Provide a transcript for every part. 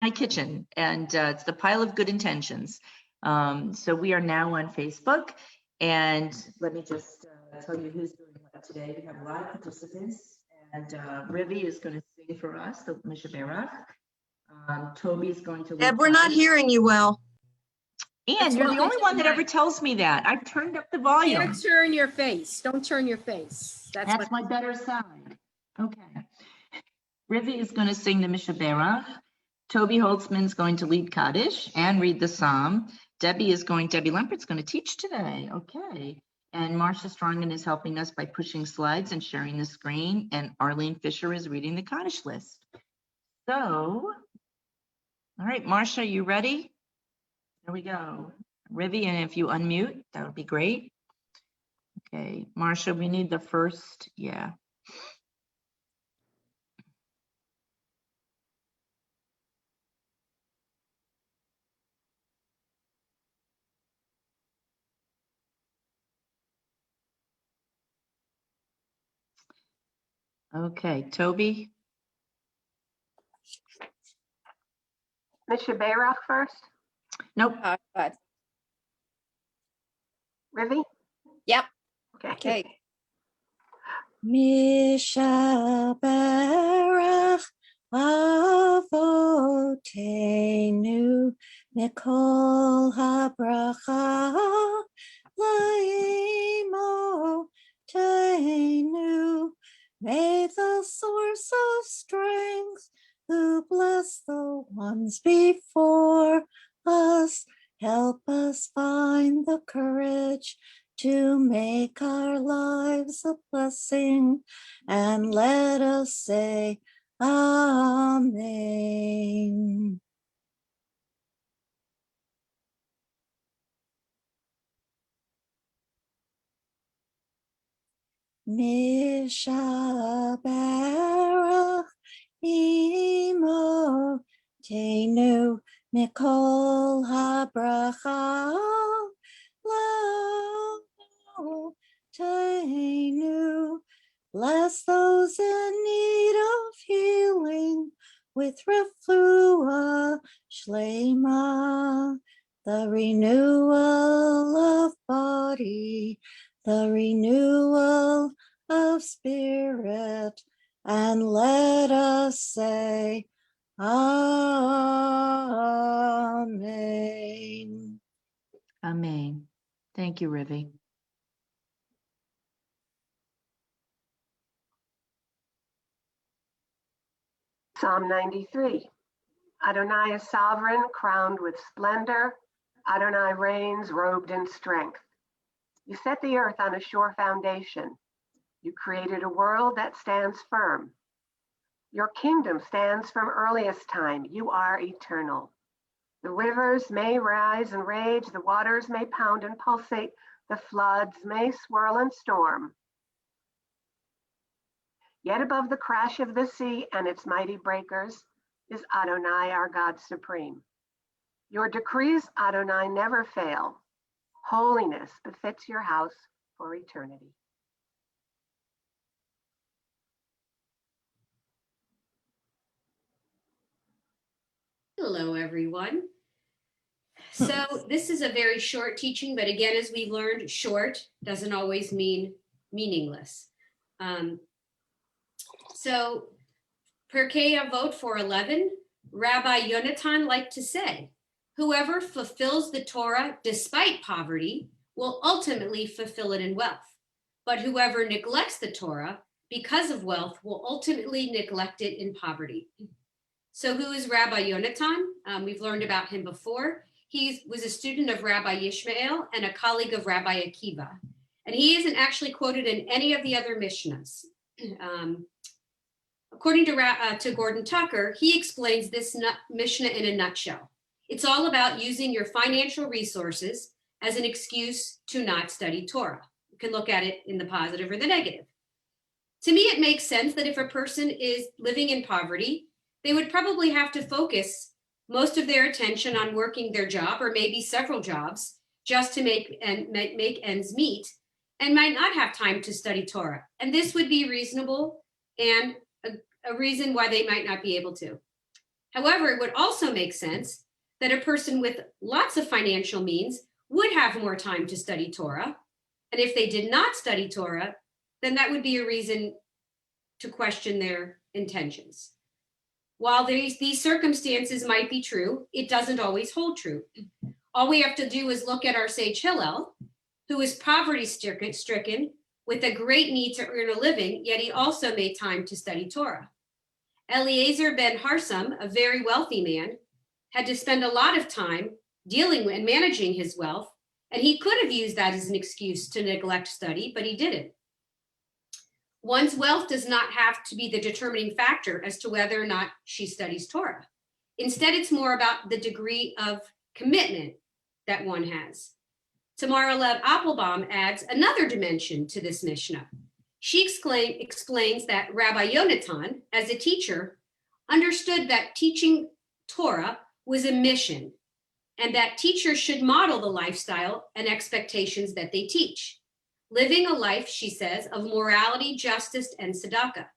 my kitchen, and it's the pile of good intentions. So we are now on Facebook, and let me just tell you who's doing what today. We have a lot of participants, and Rivi is going to sing for us, the Mishaberach. Toby is going to. Deb, we're not hearing you well. And you're the only one that ever tells me that. I've turned up the volume. Can't turn your face. Don't turn your face. That's my better side. Okay. Rivi is going to sing the Mishaberach. Toby Holtzman's going to lead Kaddish and read the Psalm. Debbie Lempert's going to teach today. Okay. And Marcia Strongen is helping us by pushing slides and sharing the screen. And Arlene Fisher is reading the Kaddish list. So, all right, Marcia, you ready? There we go. Rivi, and if you unmute, that would be great. Okay, Marcia, we need the first, yeah. Okay, Toby. Mishaberach first? Nope. Rivi? Yep. Okay. Mishaberach Avotenu Mikol habracha Laimotenu. May the source of strength, who bless the ones before us, help us find the courage to make our lives a blessing, and let us say Amen. Mishaberach Imotenu Mikol habracha Laotenu. Bless those in need of healing with refuah shlema, the renewal of body, the renewal of spirit, and let us say Amen. Amen. Thank you, Rivi. Psalm 93. Adonai is sovereign, crowned with splendor. Adonai reigns, robed in strength. You set the earth on a sure foundation. You created a world that stands firm. Your kingdom stands from earliest time. You are eternal. The rivers may rise and rage, the waters may pound and pulsate, the floods may swirl and storm. Yet above the crash of the sea and its mighty breakers is Adonai, our God supreme. Your decrees, Adonai, never fail. Holiness befits your house for eternity. Hello, everyone. So this is a very short teaching, but again, as we learned, short doesn't always mean meaningless. So Pirkei Avot 4:11, Rabbi Yonatan liked to say, whoever fulfills the Torah despite poverty will ultimately fulfill it in wealth. But whoever neglects the Torah because of wealth will ultimately neglect it in poverty. So who is Rabbi Yonatan? We've learned about him before. He was a student of Rabbi Yishmael and a colleague of Rabbi Akiva. And he isn't actually quoted in any of the other Mishnahs. According to Gordon Tucker, he explains this Mishnah in a nutshell. It's all about using your financial resources as an excuse to not study Torah. You can look at it in the positive or the negative. To me, it makes sense that if a person is living in poverty, they would probably have to focus most of their attention on working their job or maybe several jobs just to make ends meet, and might not have time to study Torah. And this would be reasonable and a reason why they might not be able to. However, it would also make sense that a person with lots of financial means would have more time to study Torah. And if they did not study Torah, then that would be a reason to question their intentions. While these circumstances might be true, it doesn't always hold true. All we have to do is look at our sage Hillel, who is poverty stricken with a great need to earn a living, yet he also made time to study Torah. Eliezer ben Harsam, a very wealthy man, had to spend a lot of time dealing with and managing his wealth, and he could have used that as an excuse to neglect study, but he didn't. One's wealth does not have to be the determining factor as to whether or not she studies Torah. Instead, it's more about the degree of commitment that one has. Tamara Lev Applebaum adds another dimension to this Mishnah. She explains that Rabbi Yonatan, as a teacher, understood that teaching Torah was a mission, and that teachers should model the lifestyle and expectations that they teach. Living a life, she says, of morality, justice, and tzedakah.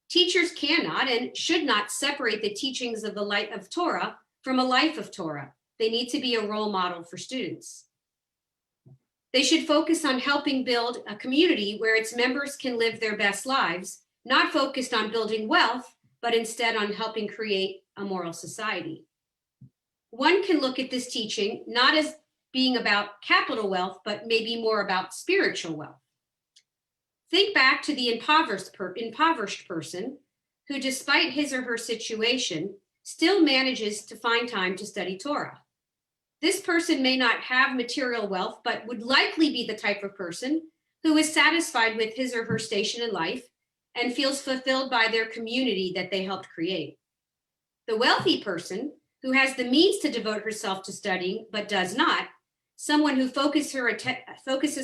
Teachers cannot and should not separate the teachings of the light of Torah from a life of Torah. They need to be a role model for students. They should focus on helping build a community where its members can live their best lives, not focused on building wealth, but instead on helping create a moral society. One can look at this teaching not as being about capital wealth, but maybe more about spiritual wealth. Think back to the impoverished person who, despite his or her situation, still manages to find time to study Torah. This person may not have material wealth, but would likely be the type of person who is satisfied with his or her station in life and feels fulfilled by their community that they helped create. The wealthy person who has the means to devote herself to studying, but does not, someone who focuses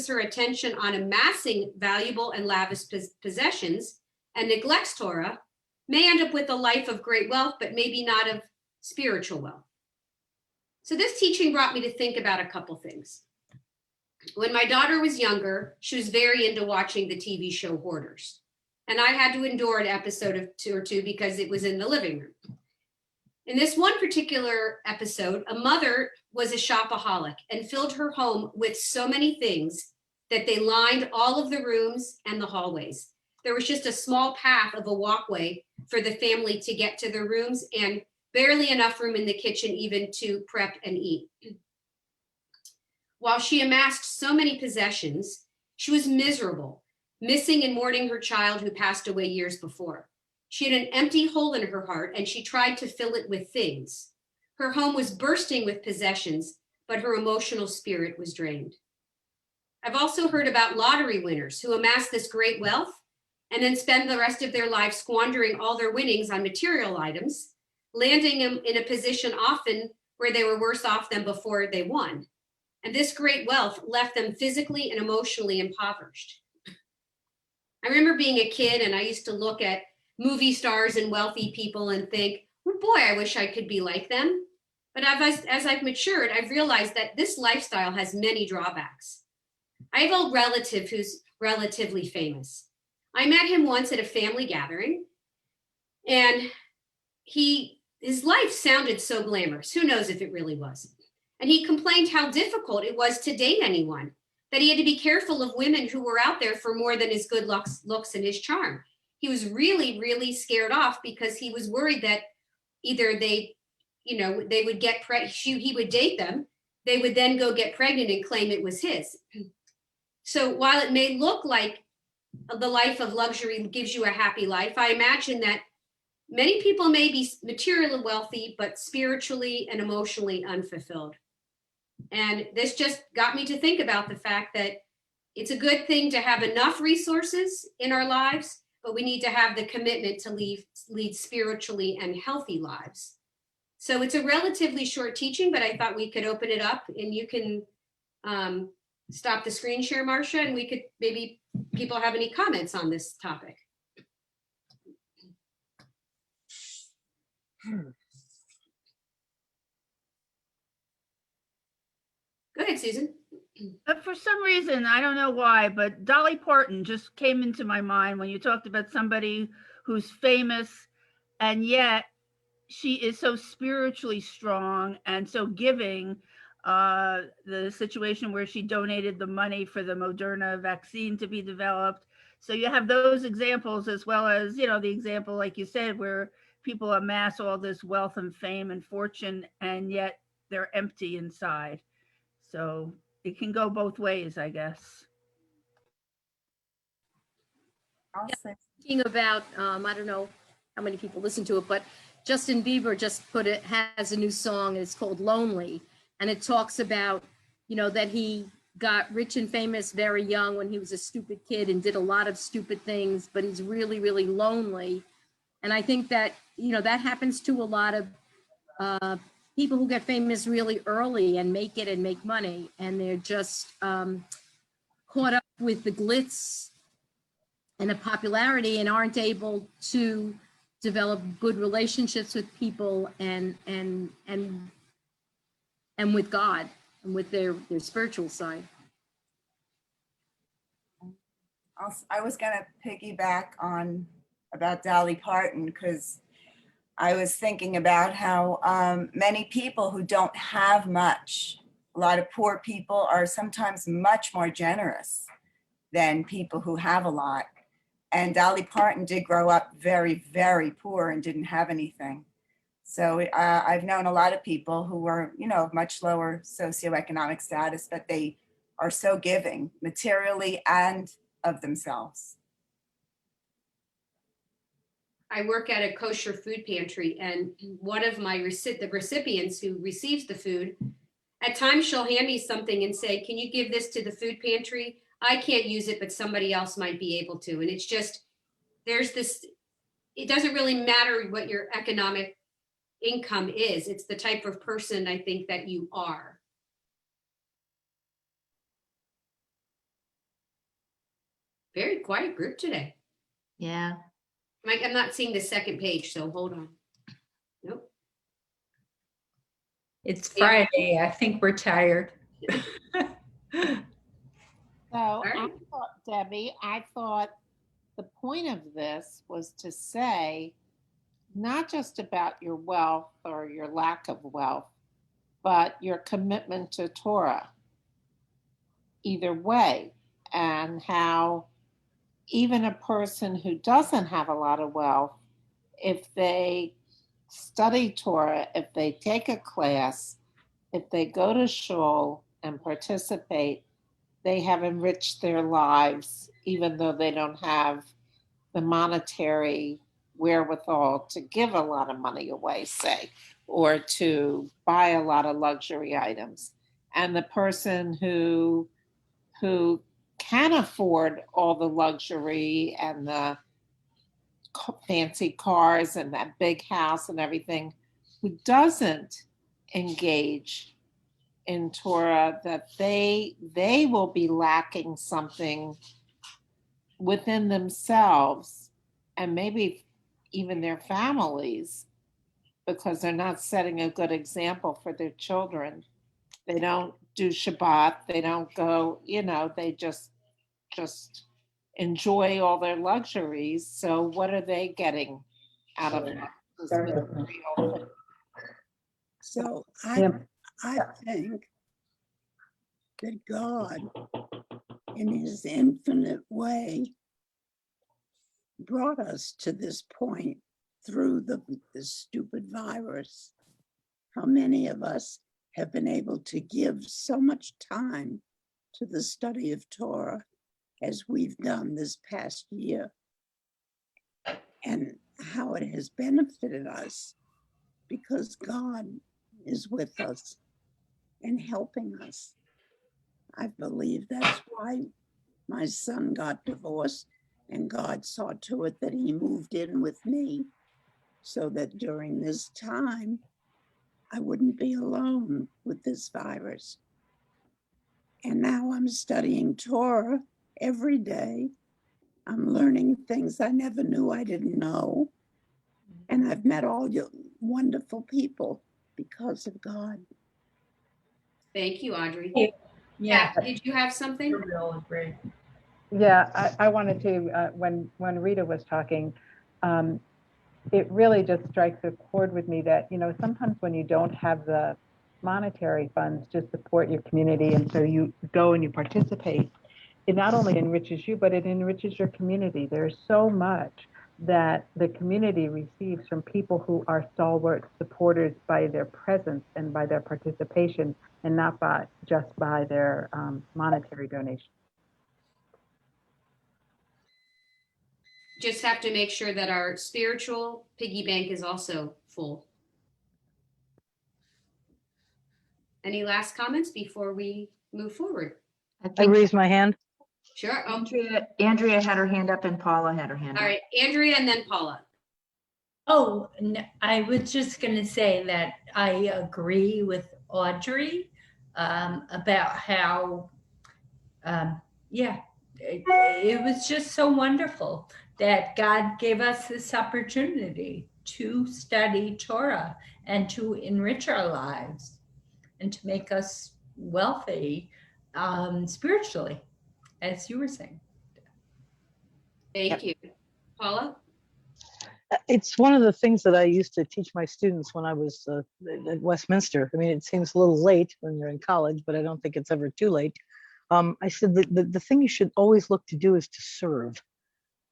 her attention on amassing valuable and lavish possessions and neglects Torah, may end up with a life of great wealth, but maybe not of spiritual wealth. So this teaching brought me to think about a couple things. When my daughter was younger, she was very into watching the TV show Hoarders. And I had to endure an episode of two because it was in the living room. In this one particular episode, a mother was a shopaholic and filled her home with so many things that they lined all of the rooms and the hallways. There was just a small path of a walkway for the family to get to their rooms and barely enough room in the kitchen even to prep and eat. While she amassed so many possessions, she was miserable, missing and mourning her child who passed away years before. She had an empty hole in her heart and she tried to fill it with things. Her home was bursting with possessions, but her emotional spirit was drained. I've also heard about lottery winners who amass this great wealth and then spend the rest of their lives squandering all their winnings on material items, landing them in a position often where they were worse off than before they won. And this great wealth left them physically and emotionally impoverished. I remember being a kid and I used to look at movie stars and wealthy people and think, oh boy, I wish I could be like them. But as I've matured, I've realized that this lifestyle has many drawbacks. I have a relative who's relatively famous. I met him once at a family gathering, and his life sounded so glamorous. Who knows if it really was? And he complained how difficult it was to date anyone, that he had to be careful of women who were out there for more than his good looks and his charm. He was really, really scared off because he was worried that either they would get he would date them, they would then go get pregnant and claim it was his. So while it may look like the life of luxury gives you a happy life, I imagine that many people may be materially wealthy, but spiritually and emotionally unfulfilled. And this just got me to think about the fact that it's a good thing to have enough resources in our lives, but we need to have the commitment to lead spiritually and healthy lives. So it's a relatively short teaching, but I thought we could open it up and you can stop the screen share, Marcia, and we could maybe people have any comments on this topic. Go ahead, Susan. For some reason, I don't know why, but Dolly Parton just came into my mind when you talked about somebody who's famous and yet she is so spiritually strong and so giving. The situation where she donated the money for the Moderna vaccine to be developed. So you have those examples, as well as, you know, the example, like you said, where people amass all this wealth and fame and fortune, and yet they're empty inside. So it can go both ways, I guess. I'll say, Thinking about, I don't know how many people listen to it, but Justin Bieber just has a new song, and it's called Lonely. And it talks about, you know, that he got rich and famous very young when he was a stupid kid and did a lot of stupid things, but he's really, really lonely. And I think that, you know, that happens to a lot of people who get famous really early and make it and make money. And they're just caught up with the glitz and the popularity and aren't able to develop good relationships with people and with God and with their spiritual side. I was going to piggyback on about Dolly Parton, because I was thinking about how many people who don't have much, a lot of poor people are sometimes much more generous than people who have a lot. And Dolly Parton did grow up very, very poor and didn't have anything. So I've known a lot of people who were, you know, much lower socioeconomic status, but they are so giving materially and of themselves. I work at a kosher food pantry, and one of my the recipients who receives the food, at times she'll hand me something and say, "Can you give this to the food pantry? I can't use it, but somebody else might be able to." And it's just, there's this, it doesn't really matter what your economic income is. It's the type of person I think that you are. Very quiet group today. Yeah. Mike, I'm not seeing the second page, so hold on. Nope. It's Friday. I think we're tired. So right. I thought, Debbie, I thought the point of this was to say not just about your wealth or your lack of wealth, but your commitment to Torah, either way, and how even a person who doesn't have a lot of wealth, if they study Torah, if they take a class, if they go to shul and participate, they have enriched their lives, even though they don't have the monetary wherewithal to give a lot of money away, say, or to buy a lot of luxury items. And the person who can afford all the luxury and the fancy cars and that big house and everything, who doesn't engage in Torah, that they will be lacking something within themselves and maybe even their families, because they're not setting a good example for their children. They don't do Shabbat, they don't go, you know, they just enjoy all their luxuries. So what are they getting out of this material? So Yeah. I think that God, in his infinite way, brought us to this point through the stupid virus. How many of us have been able to give so much time to the study of Torah as we've done this past year, and how it has benefited us, because God is with us and helping us. I believe that's why my son got divorced, and God saw to it that he moved in with me, so that during this time I wouldn't be alone with this virus. And now I'm studying Torah every day. I'm learning things I never knew I didn't know. And I've met all you wonderful people because of God. Thank you, Audrey. Yeah. Pat, did you have something? Real great. Yeah, I wanted to, when Rita was talking, it really just strikes a chord with me that, sometimes when you don't have the monetary funds to support your community, and so you go and you participate, it not only enriches you, but it enriches your community. There's so much that the community receives from people who are stalwart supporters by their presence and by their participation, and not just by their monetary donation. Just have to make sure that our spiritual piggy bank is also full. Any last comments before we move forward? I raised my hand. Sure. Oh, Andrea had her hand up and Paula had her hand all up. right, Andrea and then Paula. Oh, I was just going to say that I agree with Audrey about how, it was just so wonderful that God gave us this opportunity to study Torah and to enrich our lives and to make us wealthy spiritually, as you were saying. Thank you. Paula? It's one of the things that I used to teach my students when I was at Westminster. I mean, it seems a little late when you're in college, but I don't think it's ever too late. I said that the thing you should always look to do is to serve.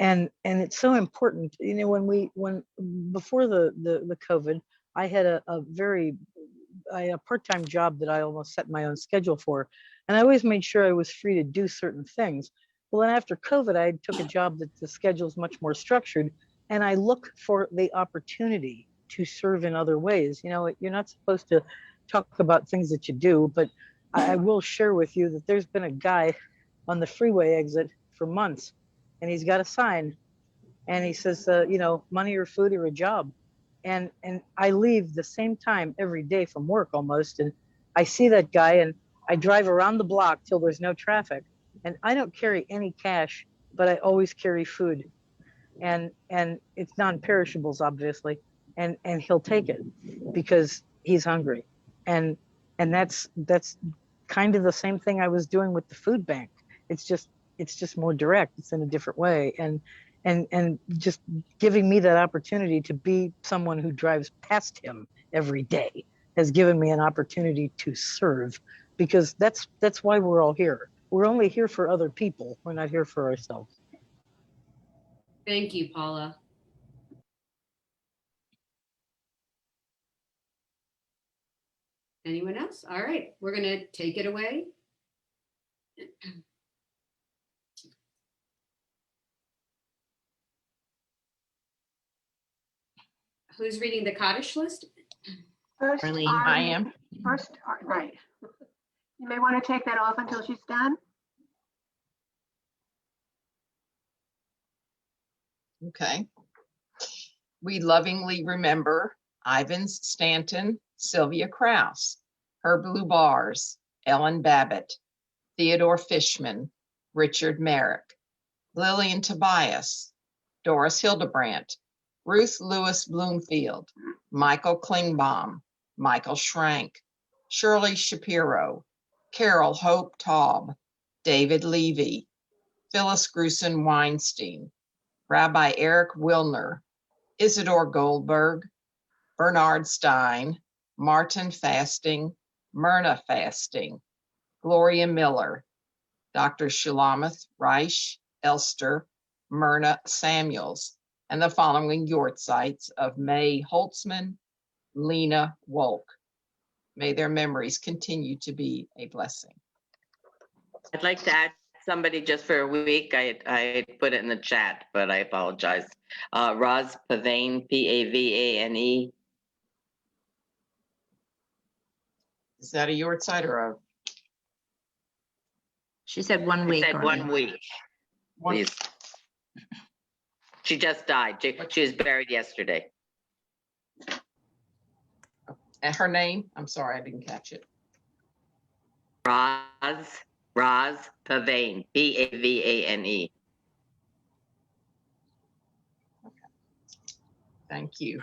And it's so important. When before the COVID, I had a part-time job that I almost set my own schedule for. And I always made sure I was free to do certain things. Well, then after COVID, I took a job that the schedule is much more structured. And I look for the opportunity to serve in other ways. You're not supposed to talk about things that you do, but I will share with you that there's been a guy on the freeway exit for months, and he's got a sign, and he says, money or food or a job. And I leave the same time every day from work almost, and I see that guy, and I drive around the block till there's no traffic, and I don't carry any cash, but I always carry food. And it's non-perishables, obviously, and he'll take it because he's hungry, and that's kind of the same thing I was doing with the food bank. It's just more direct. It's in a different way, and just giving me that opportunity to be someone who drives past him every day has given me an opportunity to serve, because that's why we're all here. We're only here for other people. We're not here for ourselves. Thank you, Paula. Anyone else? All right, we're going to take it away. Who's reading the Kaddish list? First, Arlene, I am. Right. You may want to take that off until she's done. Okay. We lovingly remember Ivan Stanton, Sylvia Krause, Herb Lubars, Ellen Babbitt, Theodore Fishman, Richard Merrick, Lillian Tobias, Doris Hildebrandt, Ruth Lewis Bloomfield, Michael Klingbaum, Michael Schrank, Shirley Shapiro, Carol Hope Taub, David Levy, Phyllis Gruson Weinstein, Rabbi Eric Wilner, Isidore Goldberg, Bernard Stein, Martin Fasting, Myrna Fasting, Gloria Miller, Dr. Shulamith Reich, Elster, Myrna Samuels, and the following Yortzites of May Holtzman, Lena Wolk. May their memories continue to be a blessing. I'd like to add somebody just for a week. I put it in the chat, but I apologize. Roz Pavane, Pavane. Is that a Yortzite or a? She said 1 week. She said 1 week. Please. She just died. She was buried yesterday. And her name? I'm sorry, I didn't catch it. Roz Pavane, Pavane. Okay. Thank you.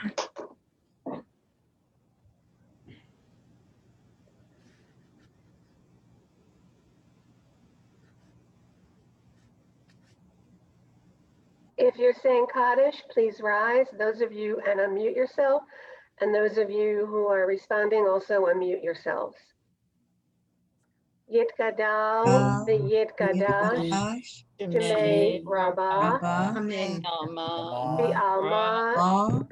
If you're saying Kaddish, please rise. Those of you, and unmute yourself. And those of you who are responding, also unmute yourselves. Yitgadal, the Yitgadash, Shemei Rabbah, the Alma,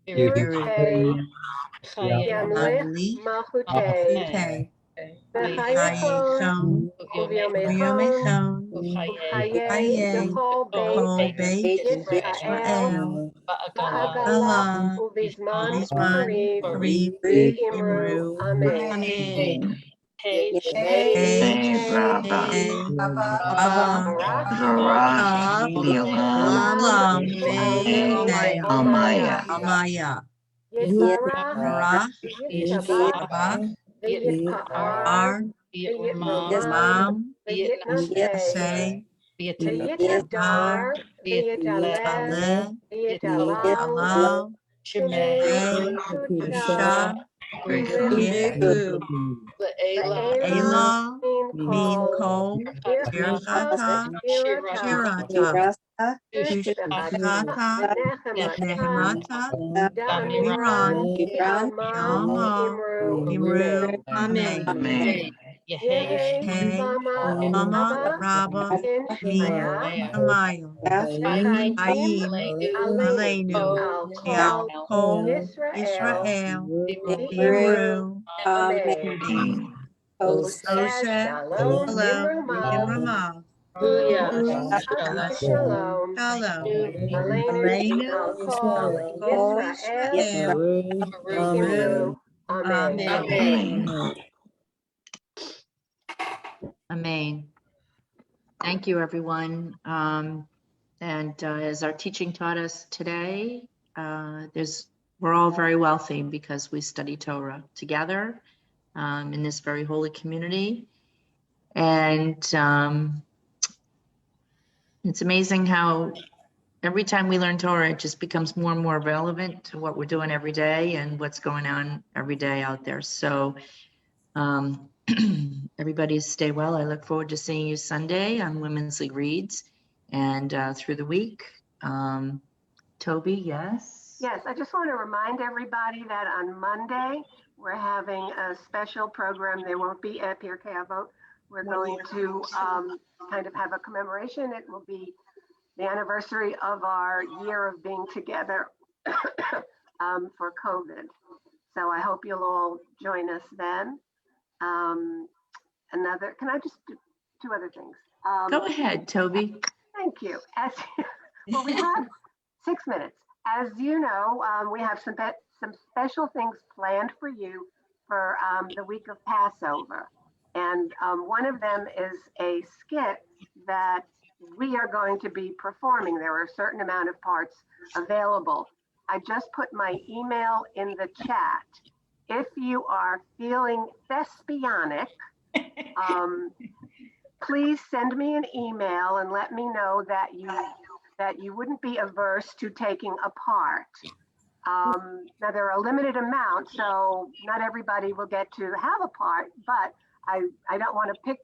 Pirkei, Yamlich, Malchutei, V'chayachon, Uvyomechon, Uchaye, Bechol Beit Yisrael, Ba'agala, Uvizman Pariv, Imru, Amen. Hey, Rabba, Barak, Amaya, Yitbarach, Yittabach, V'yitpa'ar, V'yitramam, V'yitnaseh, V'yitadar, V'yitaleh, V'yitalal, Shemei, Kusha, Ulechu, Elah, Min Kol, Tirchata, Shirata, Tushkata, Nehemata, Damiran, Alma, Imru, Amen. Yehe, Mama, Rabba, Min, Amaya, Ayim, Aleinu, Al Kol, Israel, Imru, Amen. Oseh, Shalom, Imrama, Shalom, Aleinu, Al Kol, Israel, Imru, Amen. Amen. Thank you, everyone. And as our teaching taught us today, we're all very wealthy because we study Torah together in this very holy community. And it's amazing how every time we learn Torah, it just becomes more and more relevant to what we're doing every day and what's going on every day out there. So everybody stay well. I look forward to seeing you Sunday on Women's League Reads and through the week. Toby, yes? Yes, I just want to remind everybody that on Monday, we're having a special program. There won't be at Pirkei Avot. We're going to kind of have a commemoration. It will be the anniversary of our year of being together for COVID. So I hope you'll all join us then. Can I just do two other things? Go ahead, Toby. Thank you. Well, we have 6 minutes. As you know, we have some special things planned for you for the week of Passover. And one of them is a skit that we are going to be performing. There are a certain amount of parts available. I just put my email in the chat. If you are feeling thespianic, please send me an email and let me know that you wouldn't be averse to taking a part. Now there are a limited amount, so not everybody will get to have a part, but I don't want to pick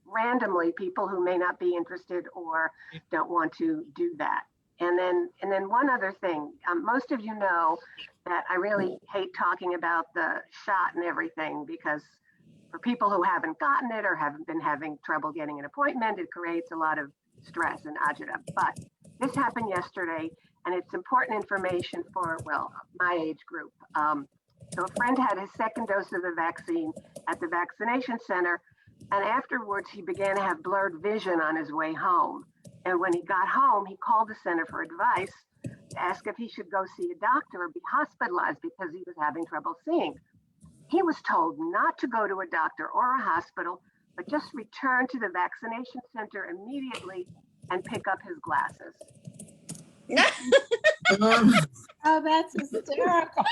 randomly people who may not be interested or don't want to do that. And then one other thing, most of you know that I really hate talking about the shot and everything, because for people who haven't gotten it or haven't been having trouble getting an appointment, it creates a lot of stress and agita. But this happened yesterday, and it's important information for, well, my age group. So a friend had his second dose of the vaccine at the vaccination center, and afterwards he began to have blurred vision on his way home. And when he got home, he called the center for advice to ask if he should go see a doctor or be hospitalized because he was having trouble seeing. He was told not to go to a doctor or a hospital, but just return to the vaccination center immediately and pick up his glasses. Oh, that's hysterical.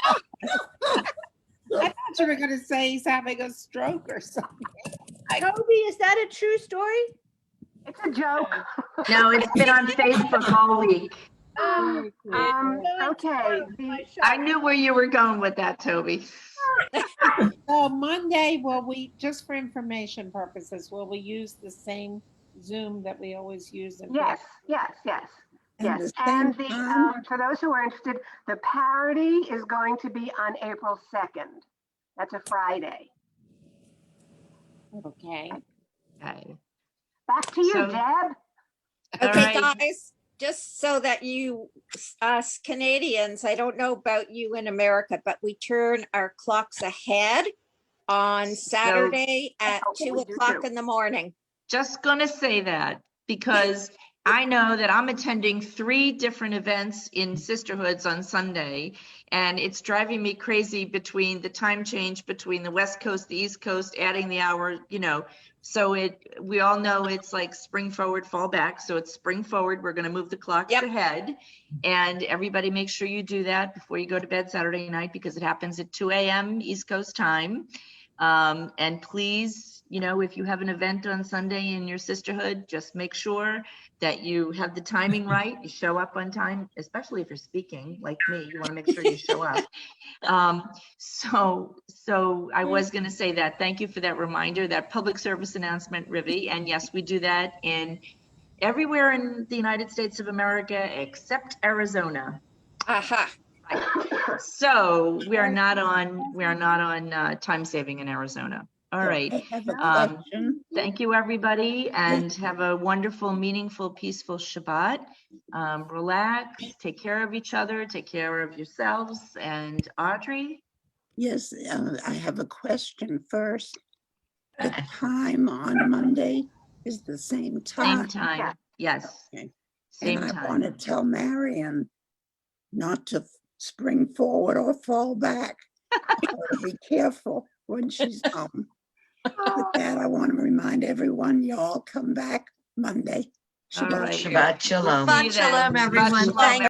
I thought you were going to say he's having a stroke or something. Toby, is that a true story? It's a joke. No, it's been on Facebook all week. Okay. I knew where you were going with that, Toby. So Monday, will we, just for information purposes, will we use the same Zoom that we always use. in Yes, yes, yes. And Yes, the same and the, time? for those who are interested, the parody is going to be on April 2nd. That's a Friday. Okay. Okay. Back to you, So- Deb. All Okay, right. guys, just so that you, us Canadians, I don't know about you in America, but we turn our clocks ahead on Saturday at Okay, 2 we do o'clock too. in the morning. Just gonna say that because I know that I'm attending 3 different events in Sisterhoods on Sunday, and it's driving me crazy between the time change between the West Coast, the East Coast, adding the hour, so we all know it's like spring forward, fall back. So it's spring forward. We're gonna move the clocks Yep. ahead. And everybody make sure you do that before you go to bed Saturday night, because it happens at 2 a.m. East Coast time. And please, if you have an event on Sunday in your sisterhood, just make sure that you have the timing right. You show up on time, especially if you're speaking like me, you want to make sure you show up. So I was going to say that. Thank you for that reminder, that public service announcement, Rivi. And yes, we do that in everywhere in the United States of America except Arizona. Aha. So we are not on time saving in Arizona. All right. I have a Um, question. Thank you, everybody, and have a wonderful, meaningful, peaceful Shabbat. Relax, take care of each other, take care of yourselves. And Audrey? Yes, I have a question first. The time on Monday is the same Same time. time, yes. Okay. Same And I time. want to tell Marion not to spring forward or fall back. Be careful when she's home. With that, I want to remind everyone, y'all come back Monday. All right. Shabbat shalom. See you then. Shabbat shalom, everyone. Shabbat shalom, Thank